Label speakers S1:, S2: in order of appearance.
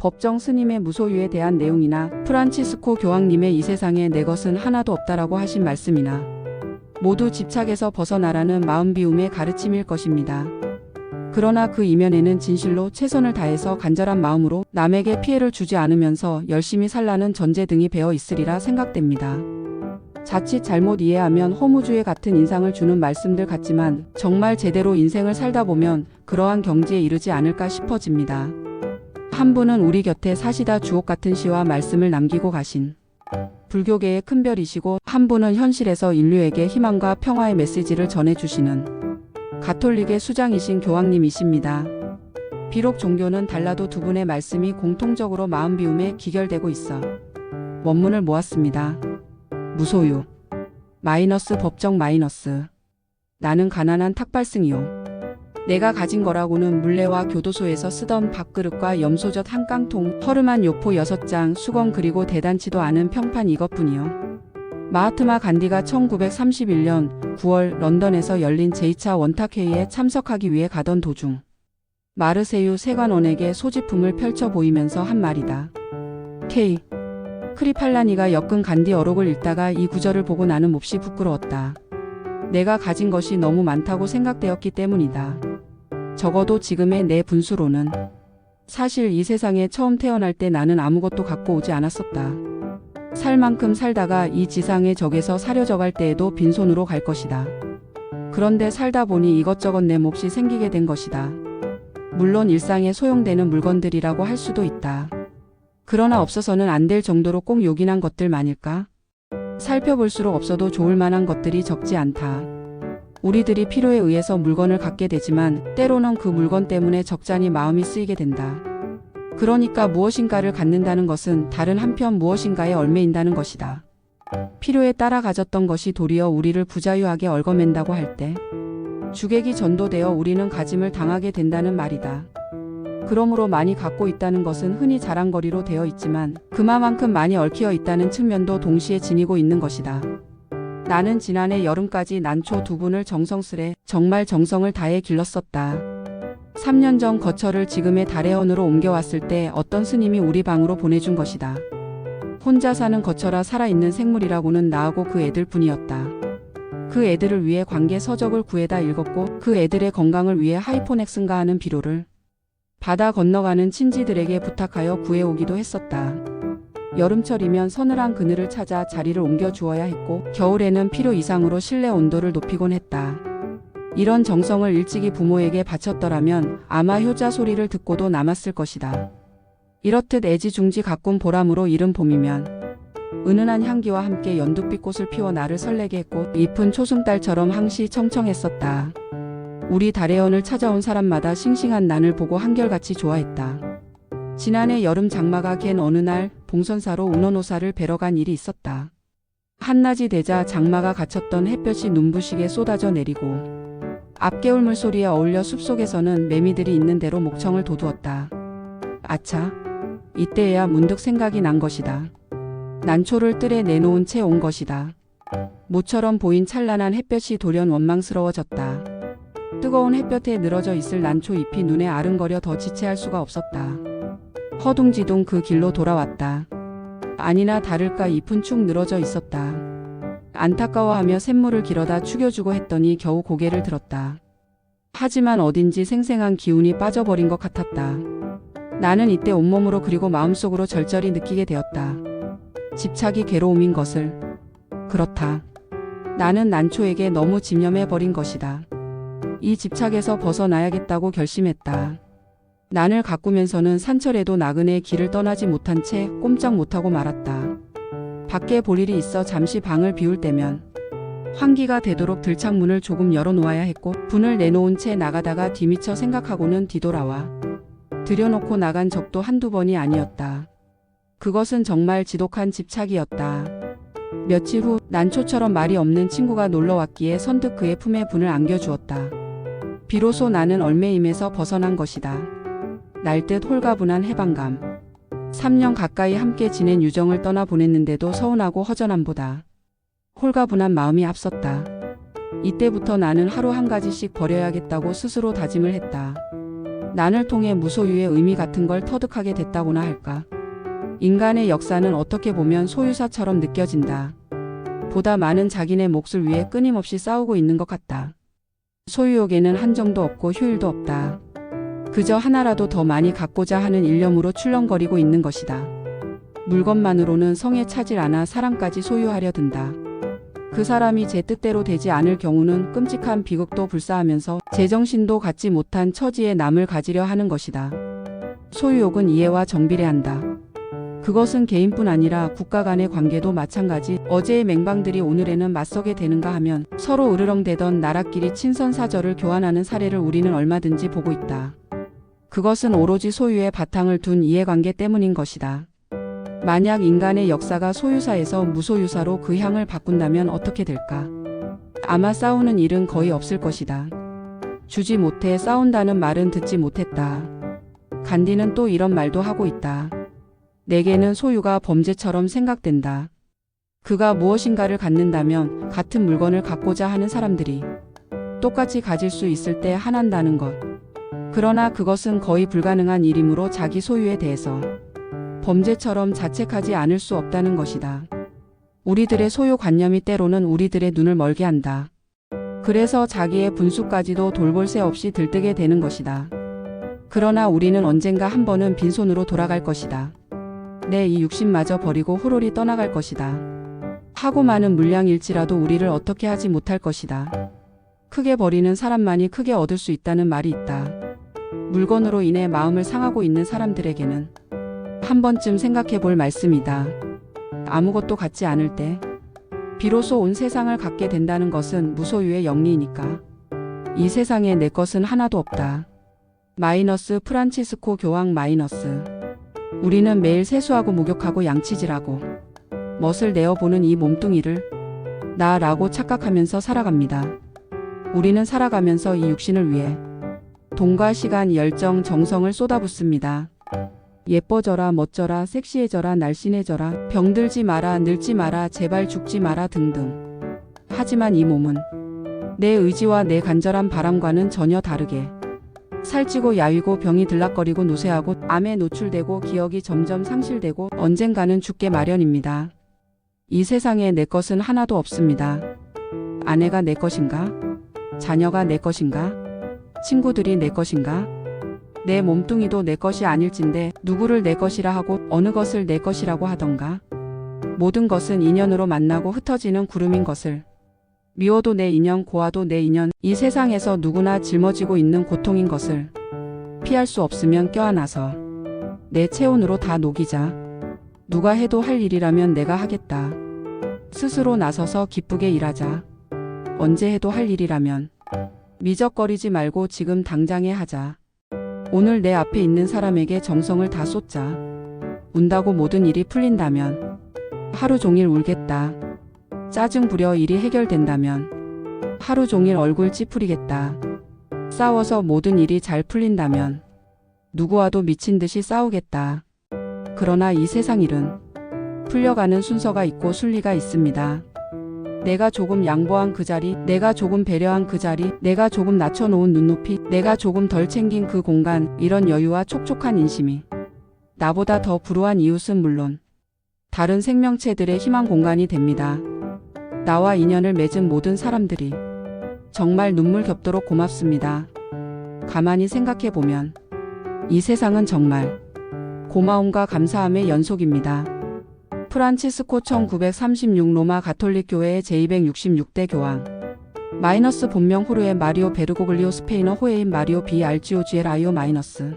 S1: 법정 스님의 무소유에 대한 내용이나 프란치스코 교황님의 이 세상에 내 것은 하나도 없다라고 하신 말씀이나 모두 집착에서 벗어나라는 마음 비움의 가르침일 것입니다. 그러나 그 이면에는 진실로 최선을 다해서 간절한 마음으로 남에게 피해를 주지 않으면서 열심히 살라는 전제 등이 배어 있으리라 생각됩니다. 자칫 잘못 이해하면 허무주의 같은 인상을 주는 말씀들 같지만 정말 제대로 인생을 살다 보면 그러한 경지에 이르지 않을까 싶어집니다. 한 분은 우리 곁에 사시다 주옥 같은 시와 말씀을 남기고 가신 불교계의 큰별이시고, 한 분은 현실에서 인류에게 희망과 평화의 메시지를 전해주시는 가톨릭의 수장이신 교황님이십니다. 비록 종교는 달라도 두 분의 말씀이 공통적으로 마음 비움에 기결되고 있어 원문을 모았습니다. 무소유 마이너스 법정 마이너스 나는 가난한 탁발승이요. 내가 가진 거라고는 물레와 교도소에서 쓰던 밥그릇과 염소젓 한 깡통, 허름한 요포 6장, 수건 그리고 대단치도 않은 평판 이것뿐이요. 마하트마 간디가 1931년 9월 런던에서 열린 제2차 원탁회의에 참석하기 위해 가던 도중 마르세유 세관원에게 소지품을 펼쳐 보이면서 한 말이다. K. 크리팔라니가 엮은 간디 어록을 읽다가 이 구절을 보고 나는 몹시 부끄러웠다. 내가 가진 것이 너무 많다고 생각되었기 때문이다. 적어도 지금의 내 분수로는. 사실 이 세상에 처음 태어날 때 나는 아무것도 갖고 오지 않았었다. 살 만큼 살다가 이 지상의 적에서 사려져 갈 때에도 빈손으로 갈 것이다. 그런데 살다 보니 이것저것 내 몫이 생기게 된 것이다. 물론 일상에 소용되는 물건들이라고 할 수도 있다. 그러나 없어서는 안 될 정도로 꼭 요긴한 것들만일까? 살펴볼수록 없어도 좋을 만한 것들이 적지 않다. 우리들이 필요에 의해서 물건을 갖게 되지만 때로는 그 물건 때문에 적잖이 마음이 쓰이게 된다. 그러니까 무엇인가를 갖는다는 것은 다른 한편 무엇인가에 얽매인다는 것이다. 필요에 따라 가졌던 것이 도리어 우리를 부자유하게 얽어맨다고 할 때 주객이 전도되어 우리는 가짐을 당하게 된다는 말이다. 그러므로 많이 갖고 있다는 것은 흔히 자랑거리로 되어 있지만 그만큼 많이 얽혀 있다는 측면도 동시에 지니고 있는 것이다. 나는 지난해 여름까지 난초 2분을 정성스레 정말 정성을 다해 길렀었다. 3년 전 거처를 지금의 다래원으로 옮겨왔을 때 어떤 스님이 우리 방으로 보내준 것이다. 혼자 사는 거처라 살아있는 생물이라고는 나하고 그 애들 뿐이었다. 그 애들을 위해 관계 서적을 구해다 읽었고 그 애들의 건강을 위해 하이포넥슨가 하는 비료를 바다 건너가는 친지들에게 부탁하여 구해오기도 했었다. 여름철이면 서늘한 그늘을 찾아 자리를 옮겨 주어야 했고 겨울에는 필요 이상으로 실내 온도를 높이곤 했다. 이런 정성을 일찍이 부모에게 바쳤더라면 아마 효자 소리를 듣고도 남았을 것이다. 이렇듯 애지중지 가꾼 보람으로 이른 봄이면 은은한 향기와 함께 연두빛 꽃을 피워 나를 설레게 했고 잎은 초승달처럼 항시 청청했었다. 우리 다래원을 찾아온 사람마다 싱싱한 난을 보고 한결같이 좋아했다. 지난해 여름 장마가 갠 어느 날 봉선사로 운원오사를 뵈러 간 일이 있었다. 한낮이 되자 장마가 갇혔던 햇볕이 눈부시게 쏟아져 내리고 앞개울 물소리에 어울려 숲속에서는 매미들이 있는 대로 목청을 돋우었다. 아차, 이때에야 문득 생각이 난 것이다. 난초를 뜰에 내놓은 채 온 것이다. 모처럼 보인 찬란한 햇볕이 돌연 원망스러워졌다. 뜨거운 햇볕에 늘어져 있을 난초 잎이 눈에 아른거려 더 지체할 수가 없었다. 허둥지둥 그 길로 돌아왔다. 아니나 다를까 잎은 축 늘어져 있었다. 안타까워하며 샘물을 길어다 죽여주고 했더니 겨우 고개를 들었다. 하지만 어딘지 생생한 기운이 빠져버린 것 같았다. 나는 이때 온몸으로 그리고 마음속으로 절절히 느끼게 되었다. 집착이 괴로움인 것을. 그렇다. 나는 난초에게 너무 집념해버린 것이다. 이 집착에서 벗어나야겠다고 결심했다. 난을 가꾸면서는 산철에도 나그네의 길을 떠나지 못한 채 꼼짝 못하고 말았다. 밖에 볼 일이 있어 잠시 방을 비울 때면 환기가 되도록 들창문을 조금 열어놓아야 했고 분을 내놓은 채 나가다가 뒤미처 생각하고는 뒤돌아와 들여놓고 나간 적도 한두 번이 아니었다. 그것은 정말 지독한 집착이었다. 며칠 후 난초처럼 말이 없는 친구가 놀러왔기에 선뜻 그의 품에 분을 안겨주었다. 비로소 나는 얽매임에서 벗어난 것이다. 날듯 홀가분한 해방감. 3년 가까이 함께 지낸 유정을 떠나보냈는데도 서운하고 허전함보다 홀가분한 마음이 앞섰다. 이때부터 나는 하루 한 가지씩 버려야겠다고 스스로 다짐을 했다. 난을 통해 무소유의 의미 같은 걸 터득하게 됐다고나 할까. 인간의 역사는 어떻게 보면 소유사처럼 느껴진다. 보다 많은 자기네 몫을 위해 끊임없이 싸우고 있는 것 같다. 소유욕에는 한정도 없고 휴일도 없다. 그저 하나라도 더 많이 갖고자 하는 일념으로 출렁거리고 있는 것이다. 물건만으로는 성에 차질 않아 사람까지 소유하려 든다. 그 사람이 제 뜻대로 되지 않을 경우는 끔찍한 비극도 불사하면서 제정신도 갖지 못한 처지에 남을 가지려 하는 것이다. 소유욕은 이해와 정비례한다. 그것은 개인뿐 아니라 국가 간의 관계도 마찬가지. 어제의 맹방들이 오늘에는 맞서게 되는가 하면 서로 으르렁대던 나라끼리 친선사절을 교환하는 사례를 우리는 얼마든지 보고 있다. 그것은 오로지 소유의 바탕을 둔 이해관계 때문인 것이다. 만약 인간의 역사가 소유사에서 무소유사로 그 향을 바꾼다면 어떻게 될까? 아마 싸우는 일은 거의 없을 것이다. 주지 못해 싸운다는 말은 듣지 못했다. 간디는 또 이런 말도 하고 있다. 내게는 소유가 범죄처럼 생각된다. 그가 무엇인가를 갖는다면 같은 물건을 갖고자 하는 사람들이 똑같이 가질 수 있을 때 화난다는 것. 그러나 그것은 거의 불가능한 일이므로 자기 소유에 대해서 범죄처럼 자책하지 않을 수 없다는 것이다. 우리들의 소유관념이 때로는 우리들의 눈을 멀게 한다. 그래서 자기의 분수까지도 돌볼 새 없이 들뜨게 되는 것이다. 그러나 우리는 언젠가 한 번은 빈손으로 돌아갈 것이다. 내 이 육신마저 버리고 호롤이 떠나갈 것이다. 하고 많은 물량일지라도 우리를 어떻게 하지 못할 것이다. 크게 버리는 사람만이 크게 얻을 수 있다는 말이 있다. 물건으로 인해 마음을 상하고 있는 사람들에게는 한 번쯤 생각해 볼 말씀이다. 아무것도 갖지 않을 때 비로소 온 세상을 갖게 된다는 것은 무소유의 영리이니까. 이 세상에 내 것은 하나도 없다. 마이너스 프란치스코 교황 마이너스. 우리는 매일 세수하고 목욕하고 양치질하고 멋을 내어보는 이 몸뚱이를 나라고 착각하면서 살아갑니다. 우리는 살아가면서 이 육신을 위해 돈과 시간, 열정, 정성을 쏟아붓습니다. 예뻐져라, 멋져라, 섹시해져라, 날씬해져라, 병들지 마라, 늙지 마라, 제발 죽지 마라 등등. 하지만 이 몸은 내 의지와 내 간절한 바람과는 전혀 다르게 살찌고 야위고 병이 들락거리고 노쇠하고 암에 노출되고 기억이 점점 상실되고 언젠가는 죽게 마련입니다. 이 세상에 내 것은 하나도 없습니다. 아내가 내 것인가? 자녀가 내 것인가? 친구들이 내 것인가? 내 몸뚱이도 내 것이 아닐진데 누구를 내 것이라 하고 어느 것을 내 것이라고 하던가? 모든 것은 인연으로 만나고 흩어지는 구름인 것을 미워도 내 인연, 고와도 내 인연, 이 세상에서 누구나 짊어지고 있는 고통인 것을 피할 수 없으면 껴안아서 내 체온으로 다 녹이자. 누가 해도 할 일이라면 내가 하겠다. 스스로 나서서 기쁘게 일하자. 언제 해도 할 일이라면 미적거리지 말고 지금 당장에 하자. 오늘 내 앞에 있는 사람에게 정성을 다 쏟자. 운다고 모든 일이 풀린다면 하루 종일 울겠다. 짜증 부려 일이 해결된다면 하루 종일 얼굴 찌푸리겠다. 싸워서 모든 일이 잘 풀린다면 누구와도 미친 듯이 싸우겠다. 그러나 이 세상 일은 풀려가는 순서가 있고 순리가 있습니다. 내가 조금 양보한 그 자리, 내가 조금 배려한 그 자리, 내가 조금 낮춰놓은 눈높이, 내가 조금 덜 챙긴 그 공간, 이런 여유와 촉촉한 인심이 나보다 더 불우한 이웃은 물론 다른 생명체들의 희망 공간이 됩니다. 나와 인연을 맺은 모든 사람들이 정말 눈물 겹도록 고맙습니다. 가만히 생각해보면 이 세상은 정말 고마움과 감사함의 연속입니다. 프란치스코 1936 로마 가톨릭 교회의 제266대 교황. 마이너스 본명 호르에 마리오 베르고글리오 스페인어 호에인 마리오 비 알지오지엘 아이오 마이너스.